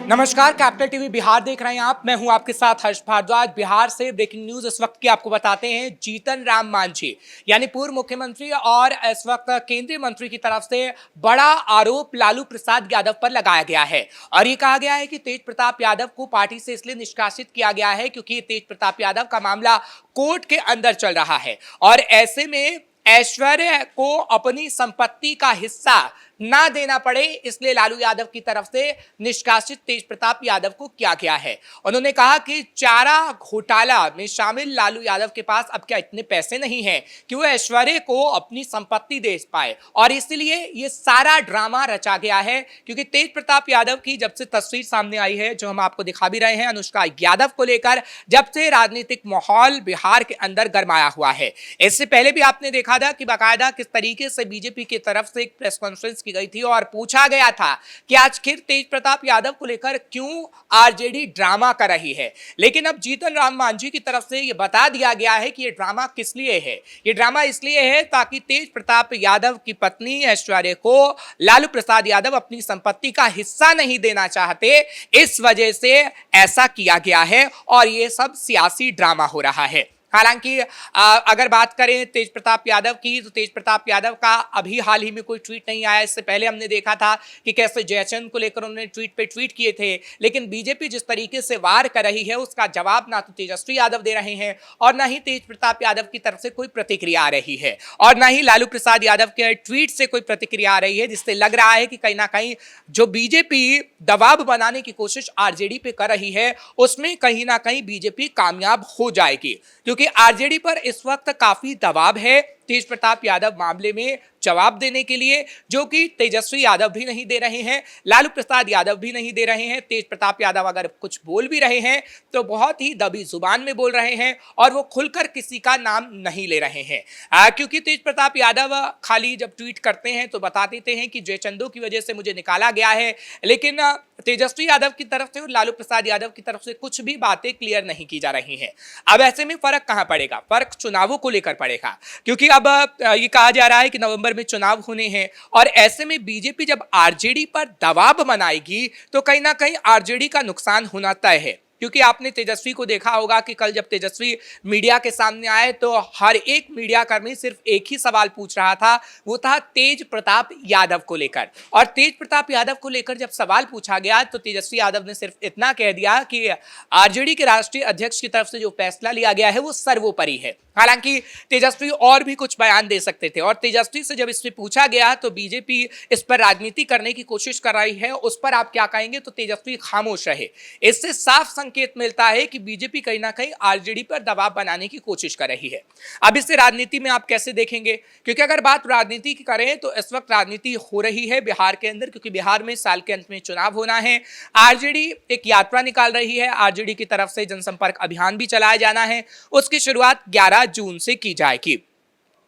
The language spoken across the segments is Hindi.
नमस्कार, कैपिटल टीवी बिहार देख रहे हैं आप। मैं हूं आपके साथ हर्ष भारद्वाज। बिहार से ब्रेकिंग न्यूज इस वक्त की आपको बताते हैं। जीतन राम मांझी यानी पूर्व मुख्यमंत्री और इस वक्त केंद्रीय मंत्री की तरफ से बड़ा आरोप लालू प्रसाद यादव पर लगाया गया है और ये कहा गया है कि तेज प्रताप यादव को पार्टी से इसलिए निष्कासित किया गया है क्योंकि तेज प्रताप यादव का मामला कोर्ट के अंदर चल रहा है और ऐसे में ऐश्वर्य को अपनी संपत्ति का हिस्सा ना देना पड़े, इसलिए लालू यादव की तरफ से निष्कासित तेज प्रताप यादव को किया गया है। उन्होंने कहा कि चारा घोटाला में शामिल लालू यादव के पास अब क्या इतने पैसे नहीं हैं कि वो ऐश्वर्य को अपनी संपत्ति दे पाए और इसलिए ये सारा ड्रामा रचा गया है। क्योंकि तेज प्रताप यादव की जब से तस्वीर सामने आई है, जो हम आपको दिखा भी रहे हैं, अनुष्का यादव को लेकर जब से राजनीतिक माहौल बिहार के अंदर गरमाया हुआ है। इससे पहले भी आपने देखा था कि बाकायदा किस तरीके से बीजेपी की तरफ से एक प्रेस कॉन्फ्रेंस की गई थी और पूछा गया था कि आखिर तेज प्रताप यादव को लेकर क्यों आरजेडी ड्रामा कर रही है। लेकिन अब जीतन राम मांझी की तरफ से यह बता दिया गया है कि यह ड्रामा किस लिए है। यह ड्रामा इसलिए है ताकि तेज प्रताप यादव की पत्नी ऐश्वर्य को लालू प्रसाद यादव अपनी संपत्ति का हिस्सा नहीं देना चाहते, इस वजह से ऐसा किया गया है और यह सब सियासी ड्रामा हो रहा है। हालांकि अगर बात करें तेज प्रताप यादव की, तो तेज प्रताप यादव का अभी हाल ही में कोई ट्वीट नहीं आया। इससे पहले हमने देखा था कि कैसे जयचंद को लेकर उन्होंने ट्वीट पे ट्वीट किए थे, लेकिन बीजेपी जिस तरीके से वार कर रही है उसका जवाब ना तो तेजस्वी यादव दे रहे हैं और ना ही तेज प्रताप यादव की तरफ से कोई प्रतिक्रिया आ रही है और ना ही लालू प्रसाद यादव के ट्वीट से कोई प्रतिक्रिया आ रही है, जिससे लग रहा है कि कहीं ना कहीं जो बीजेपी दबाव बनाने की कोशिश आरजेडी पे कर रही है उसमें कहीं ना कहीं बीजेपी कामयाब हो जाएगी। क्योंकि आरजेडी पर इस वक्त काफी दबाव है तेज प्रताप यादव मामले में जवाब देने के लिए, जो कि तेजस्वी यादव भी नहीं दे रहे हैं, लालू प्रसाद यादव भी नहीं दे रहे हैं। तेज प्रताप यादव अगर कुछ बोल भी रहे हैं तो बहुत ही दबी जुबान में बोल रहे हैं और वो खुलकर किसी का नाम नहीं ले रहे हैं। क्योंकि तेज प्रताप यादव खाली जब ट्वीट करते हैं तो बता देते हैं कि जयचंदो की वजह से मुझे निकाला गया है, लेकिन तेजस्वी यादव की तरफ से और लालू प्रसाद यादव की तरफ से कुछ भी बातें क्लियर नहीं की जा रही हैं। अब ऐसे में फर्क कहां पड़ेगा? फर्क चुनावों को लेकर पड़ेगा, क्योंकि अब ये कहा जा रहा है कि नवंबर में चुनाव होने हैं और ऐसे में बीजेपी जब आरजेडी पर दबाव बनाएगी तो कहीं ना कहीं आरजेडी का नुकसान होना तय है। क्योंकि आपने तेजस्वी को देखा होगा कि कल जब तेजस्वी मीडिया के सामने आए तो हर एक मीडिया कर्मी सिर्फ एक ही सवाल पूछ रहा था, वो था तेज प्रताप यादव को लेकर। और तेज प्रताप यादव को लेकर जब सवाल पूछा गया तो तेजस्वी यादव ने सिर्फ इतना कह दिया कि आरजेडी के राष्ट्रीय अध्यक्ष की तरफ से जो फैसला लिया गया है वो सर्वोपरि है। हालांकि तेजस्वी और भी कुछ बयान दे सकते थे और तेजस्वी से जब इसमें पूछा गया तो बीजेपी इस पर राजनीति करने की कोशिश कर रही है, उस पर आप क्या कहेंगे, तो तेजस्वी खामोश रहे। इससे साफ संकेत मिलता है कि बीजेपी कहीं ना कहीं आरजेडी पर दबाव बनाने की कोशिश कर रही है। अब इसे राजनीति में आप कैसे देखेंगे? क्योंकि अगर बात राजनीति की करें तो इस वक्त राजनीति हो रही है बिहार के अंदर, क्योंकि बिहार में साल के अंत में चुनाव होना है। आरजेडी एक यात्रा निकाल रही है, आरजेडी की तरफ से जनसंपर्क अभियान भी चलाया जाना है, उसकी शुरुआत 11 जून से की जाएगी।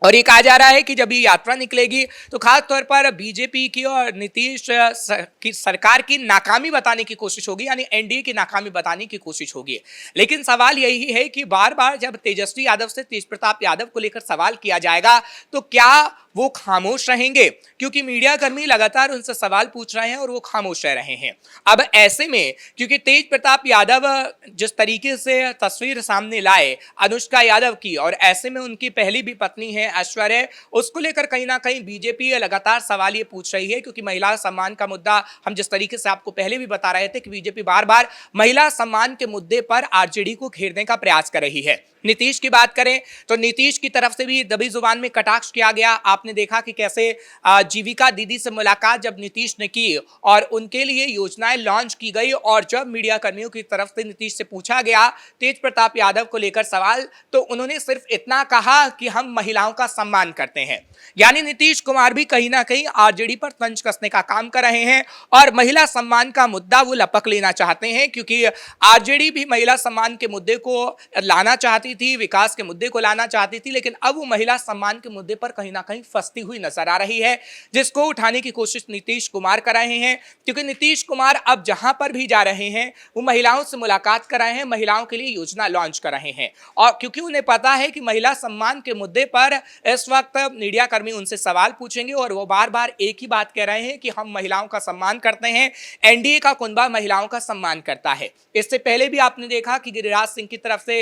और ये कहा जा रहा है कि जब ये यात्रा निकलेगी तो खास तौर पर बीजेपी की और नीतीश की सरकार की नाकामी बताने की कोशिश होगी, यानी एनडीए की नाकामी बताने की कोशिश होगी। लेकिन सवाल यही है कि बार बार जब तेजस्वी यादव से तेज प्रताप यादव को लेकर सवाल किया जाएगा तो क्या वो खामोश रहेंगे? क्योंकि मीडिया कर्मी लगातार उनसे सवाल पूछ रहे हैं और वो खामोश रह रहे हैं। अब ऐसे में क्योंकि तेज प्रताप यादव जिस तरीके से तस्वीर सामने लाए अनुष्का यादव की, और ऐसे में उनकी पहली भी पत्नी है ऐश्वर्य, उसको लेकर कहीं ना कहीं बीजेपी लगातार सवाल ये पूछ रही है। क्योंकि महिला सम्मान का मुद्दा, हम जिस तरीके से आपको पहले भी बता रहे थे कि बीजेपी बार बार महिला सम्मान के मुद्दे पर आरजेडी को घेरने का प्रयास कर रही है। नीतीश की बात करें तो नीतीश की तरफ से भी दबी जुबान में कटाक्ष किया गया। आपने देखा कि कैसे जीविका दीदी से मुलाकात जब नीतीश ने की और उनके लिए योजनाएं लॉन्च की गई, और जब मीडिया कर्मियों की तरफ से नीतीश से पूछा गया तेज प्रताप यादव को लेकर सवाल, तो उन्होंने सिर्फ इतना कहा कि हम महिलाओं का सम्मान करते हैं। यानी नीतीश कुमार भी कहीं ना कहीं आरजेडी पर तंज कसने का काम कर रहे हैं और महिला सम्मान का मुद्दा वो लपक लेना चाहते हैं। क्योंकि आरजेडी भी महिला सम्मान के मुद्दे को लाना चाहती चाहती थी, विकास के मुद्दे को लाना चाहती थी, लेकिन अब वो महिला सम्मान के मुद्दे पर कहीं ना कहीं फंसती हुई नजर आ रही है, जिसको उठाने की कोशिश नीतीश कुमार कर रहे हैं। क्योंकि नीतीश कुमार अब जहां पर भी जा रहे हैं वो महिलाओं से मुलाकात कर रहे हैं, महिलाओं के लिए योजना लॉन्च कर रहे हैं। और क्योंकि उन्हें पता है कि महिला सम्मान के मुद्दे पर इस वक्त मीडिया कर्मी उनसे सवाल पूछेंगे और वो बार बार एक ही बात कह रहे हैं कि हम महिलाओं का सम्मान करते हैं, एनडीए का कुनबा महिलाओं का सम्मान करता है। इससे पहले भी आपने देखा कि गिरिराज सिंह की तरफ से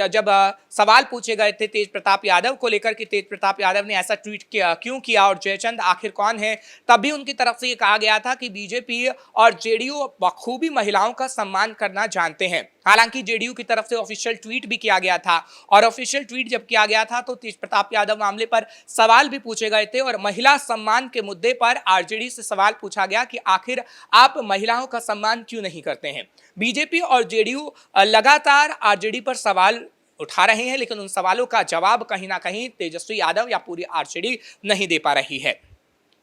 जब सवाल पूछे गए थे तेज प्रताप यादव को लेकर कि तेज प्रताप यादव ने ऐसा ट्वीट क्यों किया और जयचंद आखिर कौन है, तब भी उनकी तरफ से ये कहा गया था कि बीजेपी और जेडीयू बखूबी महिलाओं का सम्मान करना जानते हैं। हालांकि जेडीयू की तरफ से ऑफिशियल ट्वीट भी किया गया था और ऑफिशियल ट्वीट जब किया गया था तो तेज प्रताप यादव मामले पर सवाल भी पूछे गए थे और महिला सम्मान के मुद्दे पर आरजेडी से सवाल पूछा गया कि आखिर आप महिलाओं का सम्मान क्यों नहीं करते हैं। बीजेपी और जेडीयू लगातार आरजेडी पर सवाल उठा रहे हैं, लेकिन उन सवालों का जवाब कहीं ना कहीं तेजस्वी यादव या पूरी आरजेडी नहीं दे पा रही है।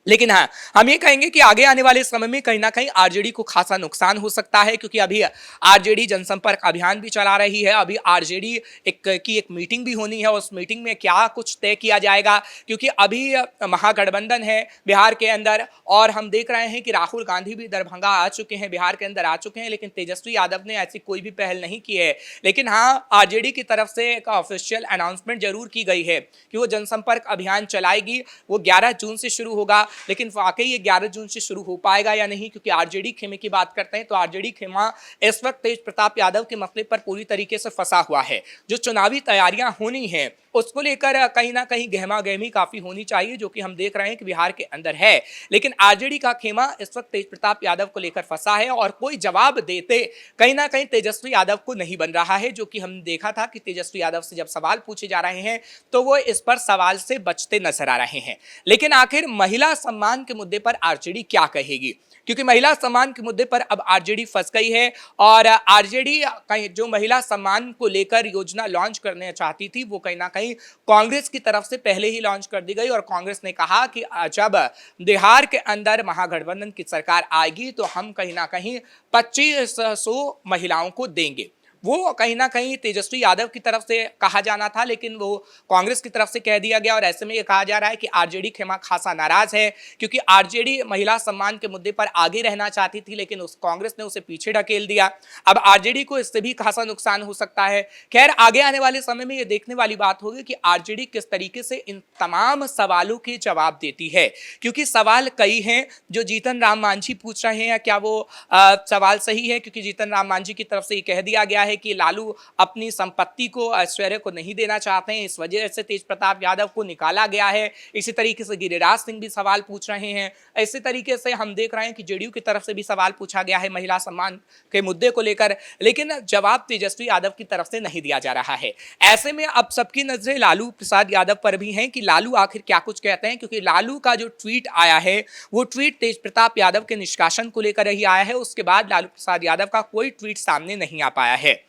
लेकिन हाँ, हम ये कहेंगे कि आगे आने वाले समय में कहीं ना कहीं आरजेडी को खासा नुकसान हो सकता है, क्योंकि अभी आरजेडी जनसंपर्क अभियान भी चला रही है। अभी आरजेडी एक मीटिंग भी होनी है, उस मीटिंग में क्या कुछ तय किया जाएगा, क्योंकि अभी महागठबंधन है बिहार के अंदर और हम देख रहे हैं कि राहुल गांधी भी दरभंगा आ चुके हैं, बिहार के अंदर आ चुके हैं, लेकिन तेजस्वी यादव ने ऐसी कोई भी पहल नहीं की है। लेकिन हाँ, आरजेडी की तरफ से एक ऑफिशियल अनाउंसमेंट जरूर की गई है कि वो जनसंपर्क अभियान चलाएगी। वो 11 जून से शुरू होगा, लेकिन वाकई ये 11 जून से शुरू हो पाएगा या नहीं, क्योंकि आरजेडी खेमे की बात करते हैं तो आरजेडी खेमा इस वक्त तेज प्रताप यादव के मसले पर पूरी तरीके से फंसा हुआ है। जो चुनावी तैयारियां होनी है उसको लेकर कहीं ना कहीं गहमा गहमी काफी होनी चाहिए, जो कि हम देख रहे हैं कि बिहार के अंदर है। लेकिन आरजेडी का खेमा इस वक्त तेज प्रताप यादव को लेकर फंसा है और कोई जवाब देते कहीं ना कहीं तेजस्वी यादव को नहीं बन रहा है, जो कि हमने देखा था कि तेजस्वी यादव से जब सवाल पूछे जा रहे हैं तो वो इस पर सवाल से बचते नजर आ रहे हैं। लेकिन आखिर महिला सम्मान के मुद्दे पर आरजेडी क्या कहेगी, क्योंकि महिला सम्मान के मुद्दे पर अब आरजेडी फंस गई है और आरजेडी जो महिला सम्मान को लेकर योजना लॉन्च करने चाहती थी वो कहीं ना कहीं कांग्रेस की तरफ से पहले ही लॉन्च कर दी गई और कांग्रेस ने कहा कि जब बिहार के अंदर महागठबंधन की सरकार आएगी तो हम कहीं ना कहीं 2500 महिलाओं को देंगे। वो कहीं ना कहीं तेजस्वी यादव की तरफ से कहा जाना था, लेकिन वो कांग्रेस की तरफ से कह दिया गया और ऐसे में ये कहा जा रहा है कि आरजेडी खेमा खासा नाराज है, क्योंकि आरजेडी महिला सम्मान के मुद्दे पर आगे रहना चाहती थी, लेकिन उस कांग्रेस ने उसे पीछे ढकेल दिया। अब आरजेडी को इससे भी खासा नुकसान हो सकता है। खैर, आगे आने वाले समय में ये देखने वाली बात होगी कि आरजेडी किस तरीके से इन तमाम सवालों के जवाब देती है, क्योंकि सवाल कई हैं। जो जीतन राम मांझी पूछ रहे हैं, क्या वो सवाल सही है? क्योंकि जीतन राम मांझी की तरफ से ये कह दिया गया है कि लालू अपनी संपत्ति को ऐश्वर्य को नहीं देना चाहते हैं, इस वजह से तेज प्रताप यादव को निकाला गया है। इसी तरीके से गिरिराज सिंह भी सवाल पूछ रहे हैं। इसी तरीके से हम देख रहे हैं कि जेडीयू की तरफ से भी सवाल पूछा गया है महिला सम्मान के मुद्दे को लेकर, लेकिन जवाब तेजस्वी यादव की तरफ से नहीं दिया जा रहा है। ऐसे में अब सबकी नजरें लालू प्रसाद यादव पर भी हैं कि लालू आखिर क्या कुछ कहते हैं, क्योंकि लालू का जो ट्वीट आया है वो ट्वीट तेज प्रताप यादव के निष्कासन को लेकर ही आया है। उसके बाद लालू प्रसाद यादव का कोई ट्वीट सामने नहीं आ पाया है।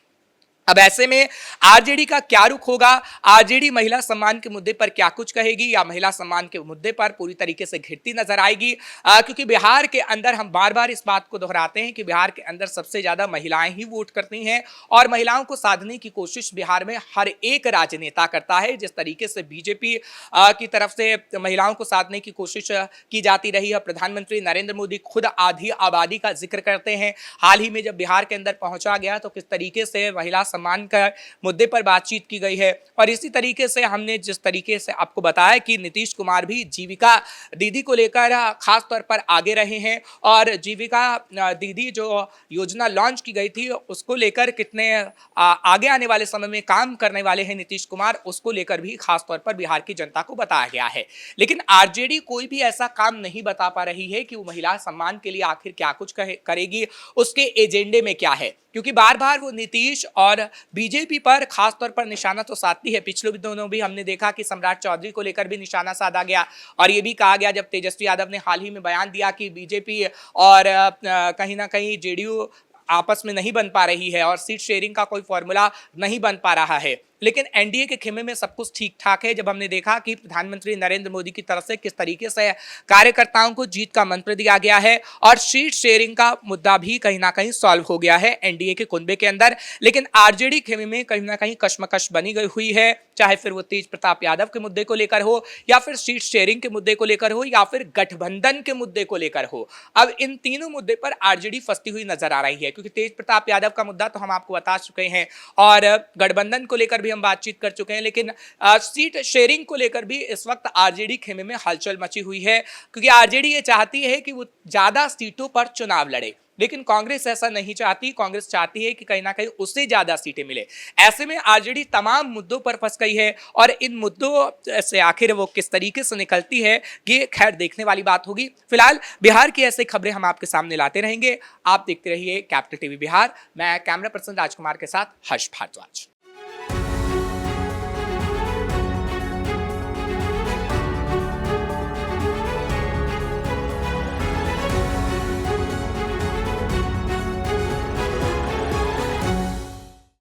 अब ऐसे में आरजेडी का क्या रुख होगा, आरजेडी महिला सम्मान के मुद्दे पर क्या कुछ कहेगी या महिला सम्मान के मुद्दे पर पूरी तरीके से घिरती नजर आएगी? क्योंकि बिहार के अंदर हम बार बार इस बात को दोहराते हैं कि बिहार के अंदर सबसे ज्यादा महिलाएं ही वोट करती हैं और महिलाओं को साधने की कोशिश बिहार में हर एक राजनेता करता है। जिस तरीके से बीजेपी की तरफ से महिलाओं को साधने की कोशिश की जाती रही है, प्रधानमंत्री नरेंद्र मोदी खुद आधी आबादी का जिक्र करते हैं। हाल ही में जब बिहार के अंदर पहुंचा गया तो किस तरीके से महिला सम्मान का मुद्दे पर बातचीत की गई है। और इसी तरीके से हमने जिस तरीके से आपको बताया कि नीतीश कुमार भी जीविका दीदी को लेकर खास तौर पर आगे रहे हैं और जीविका दीदी जो योजना लॉन्च की गई थी उसको लेकर कितने आगे आने वाले समय में काम करने वाले हैं नीतीश कुमार, उसको लेकर भी खास तौर पर बिहार की जनता को बताया गया है। लेकिन आरजेडी कोई भी ऐसा काम नहीं बता पा रही है कि वो महिला सम्मान के लिए आखिर क्या कुछ करेगी, उसके एजेंडे में क्या है, क्योंकि बार बार वो नीतीश और बीजेपी पर खास तौर पर निशाना तो साधती है। पिछले दिनों भी हमने देखा कि सम्राट चौधरी को लेकर भी निशाना साधा गया और ये भी कहा गया जब तेजस्वी यादव ने हाल ही में बयान दिया कि बीजेपी और कहीं ना कहीं जेडीयू आपस में नहीं बन पा रही है और सीट शेयरिंग का कोई फॉर्मूला नहीं बन पा रहा है, लेकिन एनडीए के खेमे में सब कुछ ठीक ठाक है। जब हमने देखा कि प्रधानमंत्री नरेंद्र मोदी की तरफ से किस तरीके से कार्यकर्ताओं को जीत का मंत्र दिया गया है और सीट शेयरिंग का मुद्दा भी कहीं ना कहीं सॉल्व हो गया है एनडीए के कुनबे के अंदर। लेकिन आरजेडी खेमे में कहीं ना कहीं कश्मकश बनी गई हुई है, चाहे फिर वो तेज प्रताप यादव के मुद्दे को लेकर हो, या फिर सीट शेयरिंग के मुद्दे को लेकर हो, या फिर गठबंधन के मुद्दे को लेकर हो। अब इन तीनों मुद्दे पर आरजेडी फंसती हुई नजर आ रही है, क्योंकि तेज प्रताप यादव का मुद्दा तो हम आपको बता चुके हैं और गठबंधन को लेकर भी हम बातचीत कर चुके हैं। लेकिन सीट शेयरिंग को लेकर भी इस वक्त आरजेडी खेमे में हलचल मची हुई है, क्योंकि आरजेडी ये चाहती है कि वो ज्यादा सीटों पर चुनाव लड़े, लेकिन कांग्रेस ऐसा नहीं चाहती। कांग्रेस चाहती है कि कहीं ना कहीं उससे ज्यादा सीटें मिले। ऐसे में आरजेडी तमाम मुद्दों पर फंस गई है और इन मुद्दों से आखिर वो किस तरीके से निकलती है, ये खैर देखने वाली बात होगी। फिलहाल बिहार की ऐसी खबरें हम आपके सामने लाते रहेंगे। आप देखते रहिए कैपिटल टीवी बिहार। मैं कैमरा पर्सन राजकुमार के साथ हर्ष भारद्वाज।